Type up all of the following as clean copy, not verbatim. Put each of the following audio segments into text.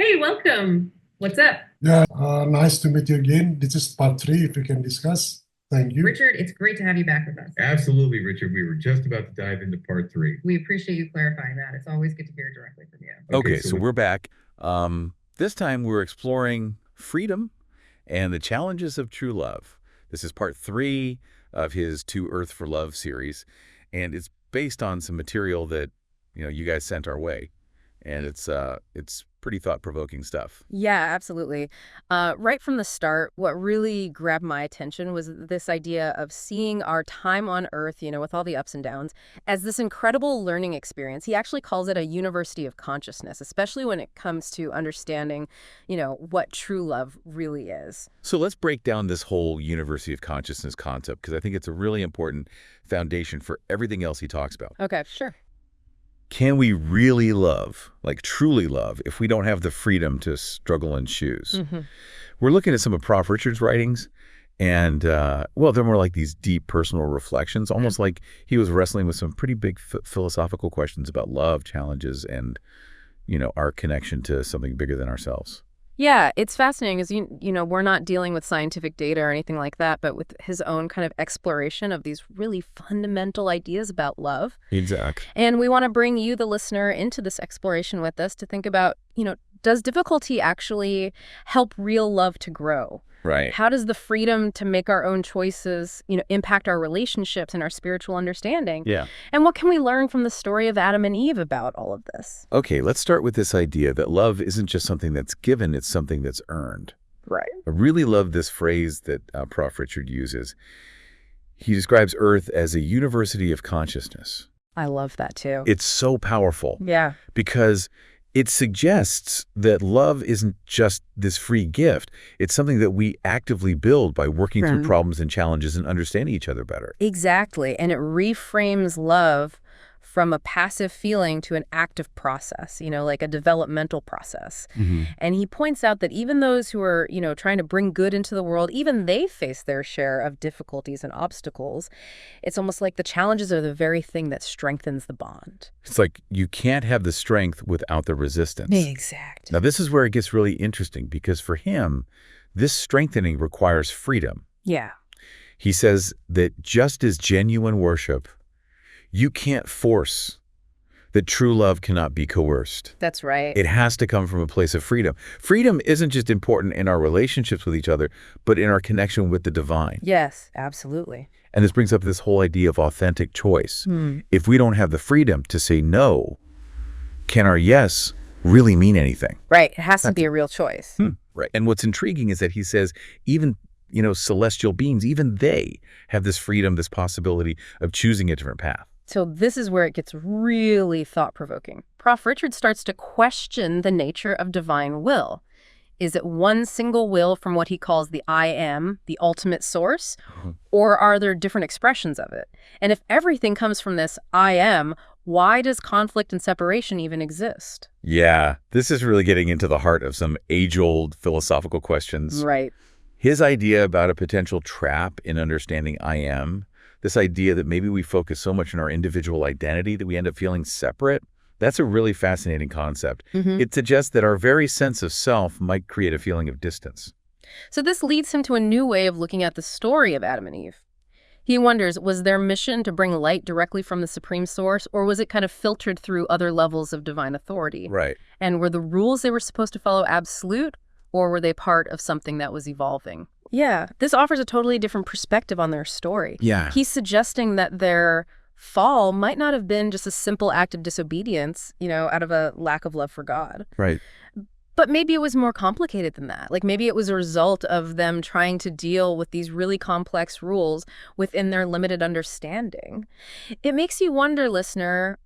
Hey, welcome. What's up? Yeah, nice to meet you again. This is part three, if we can discuss. Thank you. Richard, it's great to have you back with us. Absolutely, Richard. We were just about to dive into part three. We appreciate you clarifying that. It's always good to hear directly from you. Okay, Okay, so so with we're back. This time we're exploring freedom and the challenges of true love. This is part three of his To Earth for Love series, and it's based on some material that you guys sent our way, and it's pretty thought-provoking stuff. Yeah, absolutely. Right from the start, what really grabbed my attention was this idea of seeing our time on Earth, with all the ups and downs, as this incredible learning experience. He actually calls it a university of consciousness, especially when it comes to understanding, what true love really is. So let's break down this whole University of Consciousness concept, because I think it's a really important foundation for everything else he talks about. Okay, sure. Can we really love, like truly love, if we don't have the freedom to struggle and choose? We're looking at some of Prof. Richard's writings, and, well, they're more like these deep personal reflections, almost like he was wrestling with some pretty big philosophical questions about love, challenges, and, our connection to something bigger than ourselves. Yeah, it's fascinating because, we're not dealing with scientific data or anything like that, but with his own kind of exploration of these really fundamental ideas about love. Exactly. And we want to bring you, the listener, into this exploration with us to think about, does difficulty actually help real love to grow? Right. How does the freedom to make our own choices, impact our relationships and our spiritual understanding? Yeah. And what can we learn from the story of Adam and Eve about all of this? Okay, let's start with this idea that love isn't just something that's given, it's something that's earned. Right. I really love this phrase that Prof. Richard uses. He describes Earth as a university of consciousness. I love that too. It's so powerful. Yeah. Because it suggests that love isn't just this free gift. It's something that we actively build by working through problems and challenges and understanding each other better. Exactly. And it reframes love from a passive feeling to an active process, like a developmental process. And he points out that even those who are, trying to bring good into the world, even they face their share of difficulties and obstacles. It's almost like the challenges are the very thing that strengthens the bond. It's like you can't have the strength without the resistance. Exactly. Now, this is where it gets really interesting because for him, this strengthening requires freedom. Yeah. He says that just as genuine worship, you can't force, that true love cannot be coerced. That's right. It has to come from a place of freedom. Freedom isn't just important in our relationships with each other, but in our connection with the divine. Yes, absolutely. And this brings up this whole idea of authentic choice. If we don't have the freedom to say no, can our yes really mean anything? Right. It has to be a real choice. Right. And what's intriguing is that he says even celestial beings, even they have this freedom, this possibility of choosing a different path. So this is where it gets really thought-provoking. Prof. Richard starts to question the nature of divine will. Is it one single will from what he calls the I am, the ultimate source? Or are there different expressions of it? And if everything comes from this I am, why does conflict and separation even exist? Yeah, this is really getting into the heart of some age-old philosophical questions. Right. His idea about a potential trap in understanding I am, this idea that maybe we focus so much on our individual identity that we end up feeling separate, that's a really fascinating concept. It suggests that our very sense of self might create a feeling of distance. So this leads him to a new way of looking at the story of Adam and Eve. He wonders, was their mission to bring light directly from the supreme source, or was it kind of filtered through other levels of divine authority? Right. And were the rules they were supposed to follow absolute, or were they part of something that was evolving? Yeah, this offers a totally different perspective on their story. Yeah. He's suggesting that their fall might not have been just a simple act of disobedience, out of a lack of love for God. Right. But maybe it was more complicated than that. Like maybe it was a result of them trying to deal with these really complex rules within their limited understanding. It makes you wonder, listener,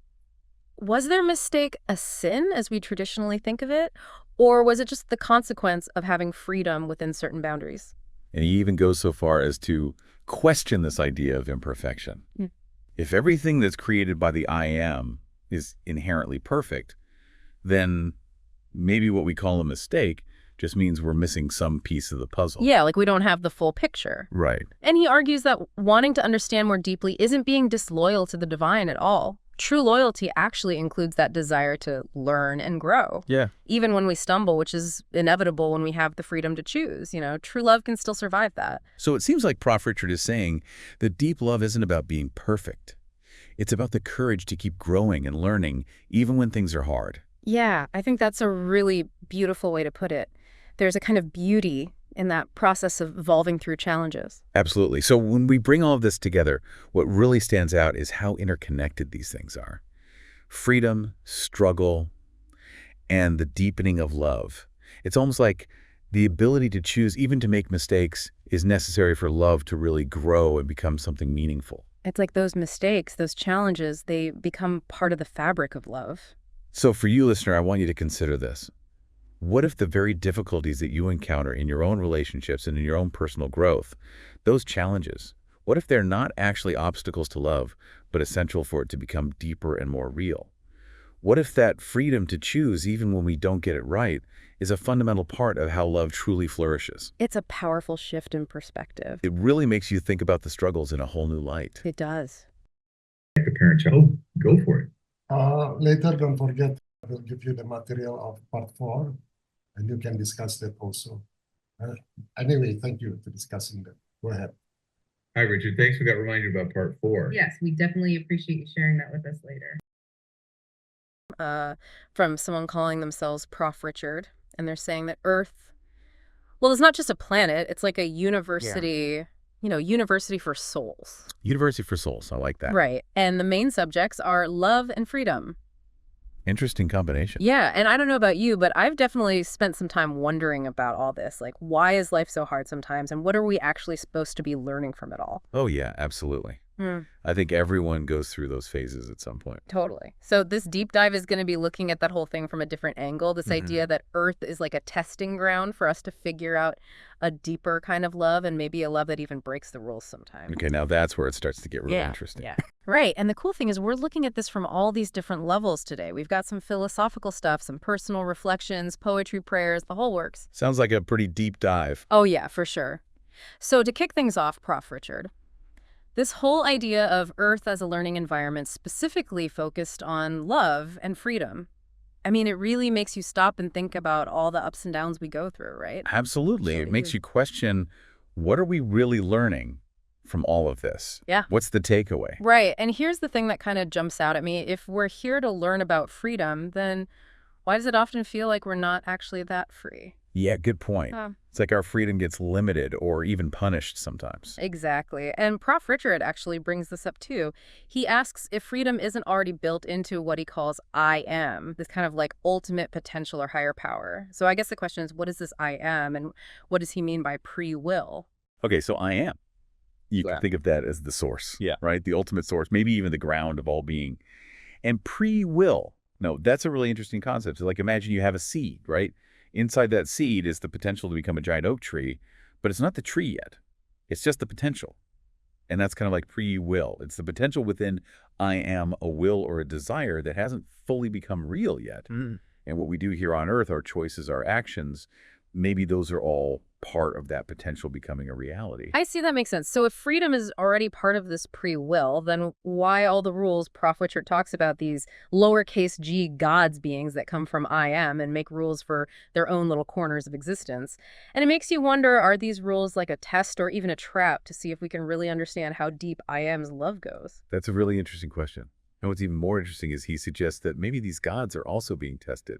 was their mistake a sin as we traditionally think of it? Or was it just the consequence of having freedom within certain boundaries? And he even goes so far as to question this idea of imperfection. If everything that's created by the I am is inherently perfect, then maybe what we call a mistake just means we're missing some piece of the puzzle. Yeah, like we don't have the full picture. Right. And he argues that wanting to understand more deeply isn't being disloyal to the divine at all. True loyalty actually includes that desire to learn and grow. Yeah. Even when we stumble, which is inevitable when we have the freedom to choose, true love can still survive that. So it seems like Prof. Richard is saying that deep love isn't about being perfect. It's about the courage to keep growing and learning, even when things are hard. Yeah, I think that's a really beautiful way to put it. There's a kind of beauty in that process of evolving through challenges. Absolutely. So when we bring all of this together, what really stands out is how interconnected these things are. Freedom, struggle, and the deepening of love. It's almost like the ability to choose, even to make mistakes, is necessary for love to really grow and become something meaningful. It's like those mistakes, those challenges, they become part of the fabric of love. So for you, listener, I want you to consider this. What if the very difficulties that you encounter in your own relationships and in your own personal growth, those challenges, what if they're not actually obstacles to love, but essential for it to become deeper and more real? What if that freedom to choose, even when we don't get it right, is a fundamental part of how love truly flourishes? It's a powerful shift in perspective. It really makes you think about the struggles in a whole new light. It does. The parent-child, go for it. Later, don't forget, we'll give you the material of part 4, and you can discuss that also. Anyway, thank you for discussing that. Go ahead. Hi, Richard. Thanks. We got reminded about part 4. Yes, we definitely appreciate you sharing that with us later. From someone calling themselves Prof. Richard, and they're saying that Earth, well, it's not just a planet, it's like a university, university for souls. University for Souls. I like that. Right. And the main subjects are love and freedom. Interesting combination. Yeah, and I don't know about you, but I've definitely spent some time wondering about all this. Like, why is life so hard sometimes, and what are we actually supposed to be learning from it all? Oh, yeah, absolutely. I think everyone goes through those phases at some point. Totally. So this deep dive is going to be looking at that whole thing from a different angle, this idea that Earth is like a testing ground for us to figure out a deeper kind of love, and maybe a love that even breaks the rules sometimes. Okay, now that's where it starts to get really interesting. Yeah. Right. And the cool thing is we're looking at this from all these different levels today. We've got some philosophical stuff, some personal reflections, poetry, prayers, the whole works. Sounds like a pretty deep dive. Oh, yeah, for sure. So to kick things off, Prof. Richard, this whole idea of Earth as a learning environment specifically focused on love and freedom. I mean, it really makes you stop and think about all the ups and downs we go through, right? Absolutely. It makes you question, what are we really learning from all of this? Yeah. What's the takeaway? Right. And here's the thing that kind of jumps out at me. If we're here to learn about freedom, then why does it often feel like we're not actually that free? Yeah, good point. It's like our freedom gets limited or even punished sometimes. Exactly. And Prof. Richard actually brings this up too. He asks if freedom isn't already built into what he calls I am, this kind of like ultimate potential or higher power. So I guess the question is, what is this I am, and what does he mean by pre-will? Okay, so I am. You can think of that as the source, right? The ultimate source, maybe even the ground of all being. And pre-will, no, that's a really interesting concept. So like imagine you have a seed, right? Inside that seed is the potential to become a giant oak tree, but it's not the tree yet. It's just the potential. And that's kind of like pre-will. It's the potential within I am, a will or a desire that hasn't fully become real yet. And what we do here on Earth, our choices, our actions, maybe those are all part of that potential becoming a reality. I see, that makes sense. So if freedom is already part of this pre-will, then why all the rules Prof. Richard talks about, these lowercase g gods beings that come from I am and make rules for their own little corners of existence? And it makes you wonder, are these rules like a test or even a trap to see if we can really understand how deep I am's love goes? That's a really interesting question. And what's even more interesting is he suggests that maybe these gods are also being tested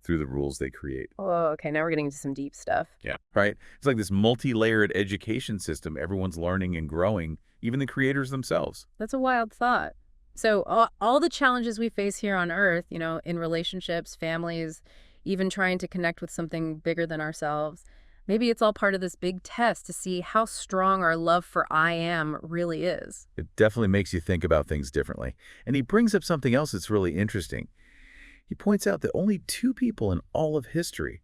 through the rules they create. Oh, okay. Now we're getting into some deep stuff. Yeah. Right? It's like this multi-layered education system. Everyone's learning and growing, even the creators themselves. That's a wild thought. So all the challenges we face here on Earth, in relationships, families, even trying to connect with something bigger than ourselves, maybe it's all part of this big test to see how strong our love for I am really is. It definitely makes you think about things differently. And he brings up something else that's really interesting. He points out that only 2 people in all of history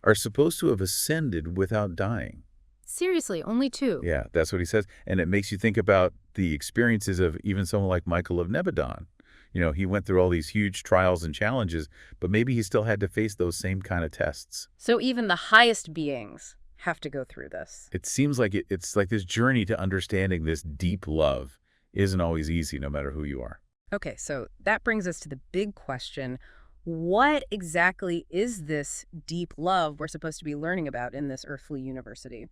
are supposed to have ascended without dying. Seriously, only 2? Yeah, that's what he says. And it makes you think about the experiences of even someone like Michael of Nebadon. He went through all these huge trials and challenges, but maybe he still had to face those same kind of tests. So even the highest beings have to go through this. It seems like it's like this journey to understanding this deep love isn't always easy, no matter who you are. Okay, so that brings us to the big question. What exactly is this deep love we're supposed to be learning about in this earthly university?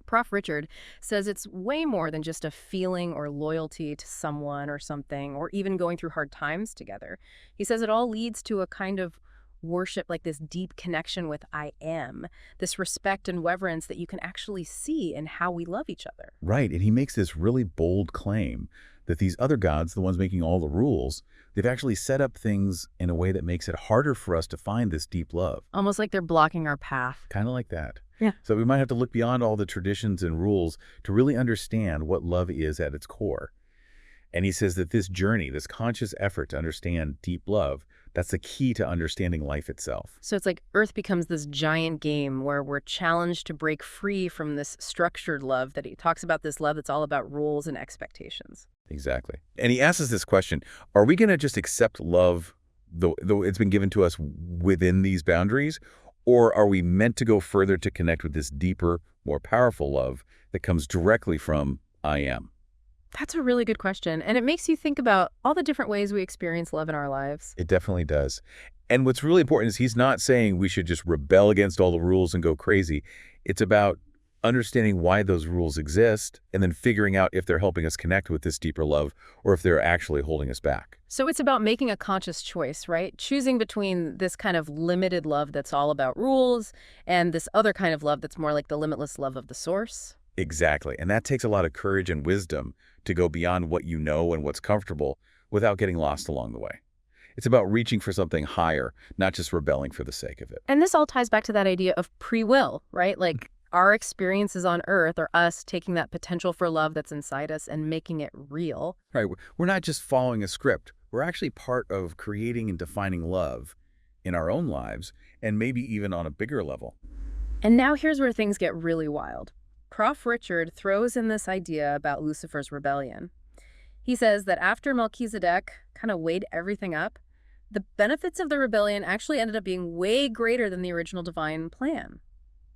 Prof. Richard says it's way more than just a feeling or loyalty to someone or something, or even going through hard times together. He says it all leads to a kind of worship, like this deep connection with I am, this respect and reverence that you can actually see in how we love each other. Right, and he makes this really bold claim that these other gods, the ones making all the rules, they've actually set up things in a way that makes it harder for us to find this deep love. Almost like they're blocking our path. Kind of like that. Yeah. So we might have to look beyond all the traditions and rules to really understand what love is at its core. And he says that this journey, this conscious effort to understand deep love, that's the key to understanding life itself. So it's like Earth becomes this giant game where we're challenged to break free from this structured love that he talks about, this love that's all about rules and expectations. Exactly. And he asks us this question, are we going to just accept love, though it's been given to us within these boundaries? Or are we meant to go further to connect with this deeper, more powerful love that comes directly from I am? That's a really good question. And it makes you think about all the different ways we experience love in our lives. It definitely does. And what's really important is he's not saying we should just rebel against all the rules and go crazy. It's about understanding why those rules exist and then figuring out if they're helping us connect with this deeper love or if they're actually holding us back. So it's about making a conscious choice, right? Choosing between this kind of limited love that's all about rules and this other kind of love that's more like the limitless love of the source. Exactly. And that takes a lot of courage and wisdom to go beyond what you know and what's comfortable without getting lost along the way. It's about reaching for something higher, not just rebelling for the sake of it. And this all ties back to that idea of pre-will, right? Like our experiences on Earth are us taking that potential for love that's inside us and making it real. Right. We're not just following a script. We're actually part of creating and defining love in our own lives and maybe even on a bigger level. And now here's where things get really wild. Prof. Richard throws in this idea about Lucifer's rebellion. He says that after Melchizedek kind of weighed everything up, the benefits of the rebellion actually ended up being way greater than the original divine plan.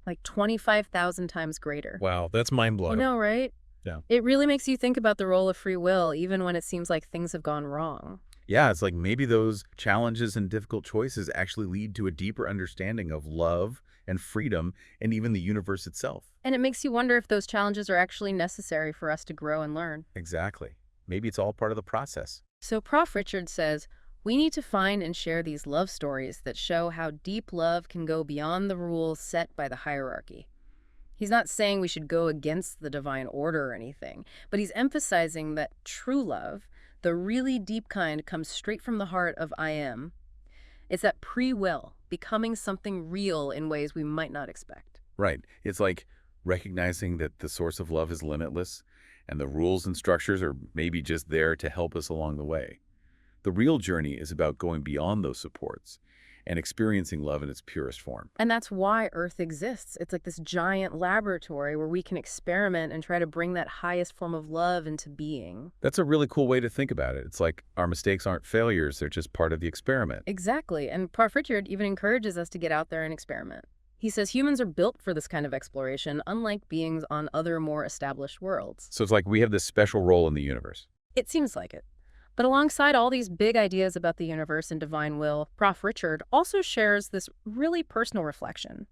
Like 25,000 times greater. Wow, that's mind-blowing. You know, right? Yeah. It really makes you think about the role of free will, even when it seems like things have gone wrong. Yeah, it's like maybe those challenges and difficult choices actually lead to a deeper understanding of love and freedom and even the universe itself. And it makes you wonder if those challenges are actually necessary for us to grow and learn. Exactly. Maybe it's all part of the process. So Prof. Richard says, we need to find and share these love stories that show how deep love can go beyond the rules set by the hierarchy. He's not saying we should go against the divine order or anything, but he's emphasizing that true love, the really deep kind, comes straight from the heart of I am. It's that pre-will, becoming something real in ways we might not expect. Right. It's like recognizing that the source of love is limitless and the rules and structures are maybe just there to help us along the way. The real journey is about going beyond those supports and experiencing love in its purest form. And that's why Earth exists. It's like this giant laboratory where we can experiment and try to bring that highest form of love into being. That's a really cool way to think about it. It's like our mistakes aren't failures, they're just part of the experiment. Exactly. And Prof. Richard even encourages us to get out there and experiment. He says humans are built for this kind of exploration, unlike beings on other more established worlds. So it's like we have this special role in the universe. It seems like it. But alongside all these big ideas about the universe and divine will, Prof. Richard also shares this really personal reflection.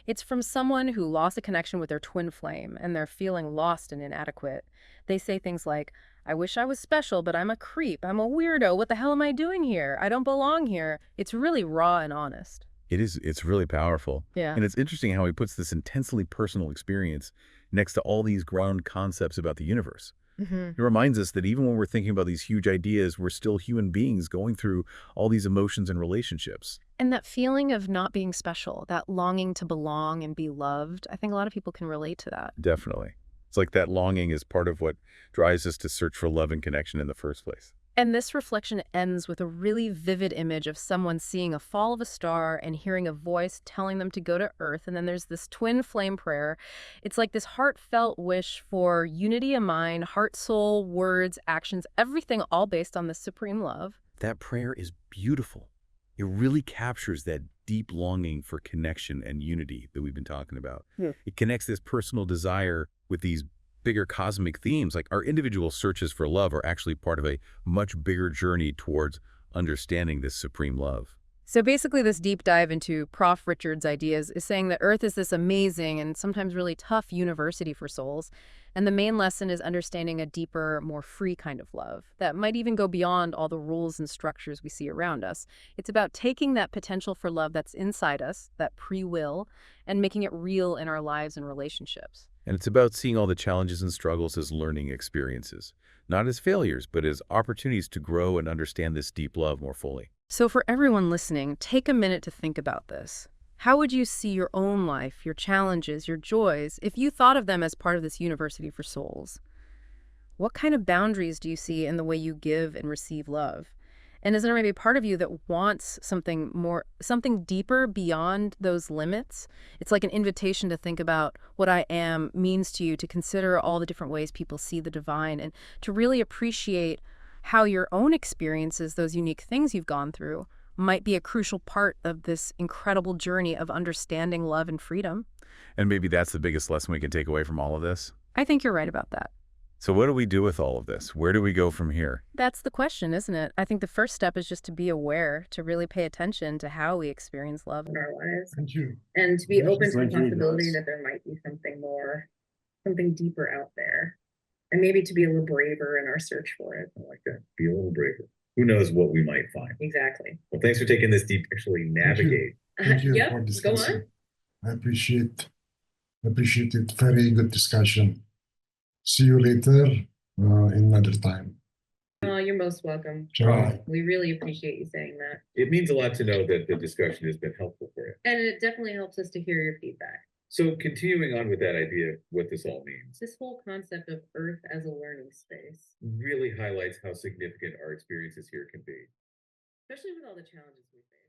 It's from someone who lost a connection with their twin flame and they're feeling lost and inadequate. They say things like, I wish I was special, but I'm a creep. I'm a weirdo. What the hell am I doing here? I don't belong here. It's really raw and honest. It's really powerful. Yeah. And it's interesting how he puts this intensely personal experience next to all these ground concepts about the universe. Mm-hmm. It reminds us that even when we're thinking about these huge ideas, we're still human beings going through all these emotions and relationships. And that feeling of not being special, that longing to belong and be loved, I think a lot of people can relate to that. Definitely. It's like that longing is part of what drives us to search for love and connection in the first place. And this reflection ends with a really vivid image of someone seeing a fall of a star and hearing a voice telling them to go to Earth. And then there's this twin flame prayer. It's like this heartfelt wish for unity of mind, heart, soul, words, actions, everything all based on this supreme love. That prayer is beautiful. It really captures that deep longing for connection and unity that we've been talking about. Yeah. It connects this personal desire with these bigger cosmic themes, like our individual searches for love are actually part of a much bigger journey towards understanding this supreme love. So basically, this deep dive into Prof. Richard's ideas is saying that Earth is this amazing and sometimes really tough university for souls, and the main lesson is understanding a deeper, more free kind of love that might even go beyond all the rules and structures we see around us. It's about taking that potential for love that's inside us, that pre-will, and making it real in our lives and relationships. And it's about seeing all the challenges and struggles as learning experiences, not as failures, but as opportunities to grow and understand this deep love more fully. So for everyone listening, take a minute to think about this. How would you see your own life, your challenges, your joys, if you thought of them as part of this university for souls? What kind of boundaries do you see in the way you give and receive love? And is there maybe part of you that wants something more, something deeper beyond those limits? It's like an invitation to think about what I am means to you, to consider all the different ways people see the divine, and to really appreciate how your own experiences, those unique things you've gone through, might be a crucial part of this incredible journey of understanding love and freedom. And maybe that's the biggest lesson we can take away from all of this. I think you're right about that. So what do we do with all of this? Where do we go from here? That's the question, isn't it? I think the first step is just to be aware, to really pay attention to how we experience love In our lives, Thank you. and to be open to the Thank you, possibility guys. that there might be something more, something deeper out there, and maybe to be a little braver in our search for it. I like that. Be a little braver. Who knows what we might find? Exactly. Well, thanks for taking this deep, actually navigate. Thank you Yep, for go discussing. on. I appreciate it. Very good discussion. See you later in another time. Oh, you're most welcome. Ciao. We really appreciate you saying that. It means a lot to know that the discussion has been helpful for you. And it definitely helps us to hear your feedback. So continuing on with that idea of what this all means This whole concept of Earth as a learning space, really highlights how significant our experiences here can be. especially with all the challenges we face.